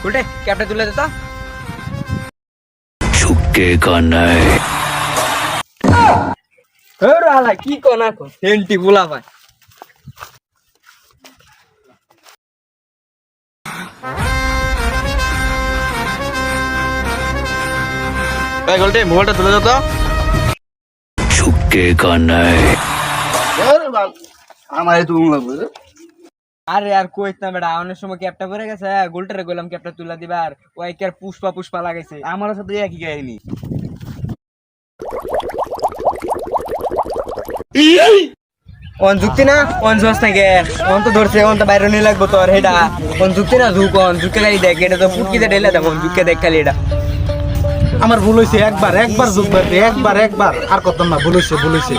উল্টে ক্যাপটা তুলে দে তো। झुकेगा नहीं। আলা কি কোনা কো সেন্টি বুলা ভাই। এই গোলটে মোবাইলটা তুলে দাও তো। झुकेगा नहीं। আমার তো লাগবে। আরে আর কইত না বেটা, অনেক সময় ক্যাপটা পরে গেছে, গোলটারে গেলাম ক্যাপটা তুলে দিবা আর ওই কি আর পুষ্পা পুষ্পা লাগাইছে। আমার সাথে একই কাহিনী। অন যুক্তি না অন জোস থাকে অন তো ধরছে অন তো বাইরে নিয়ে লাগবো তোর হেডা অন যুক্তি না ঝুঁক অন ঝুঁকে খালি দেখ, এটা তো ফুটকিতে ঢেলে দেখ, অন ঝুঁকে দেখ খালি এটা। আমার ভুল হয়েছে, একবার যোগ একবার আর কত না, ভুল হয়েছে।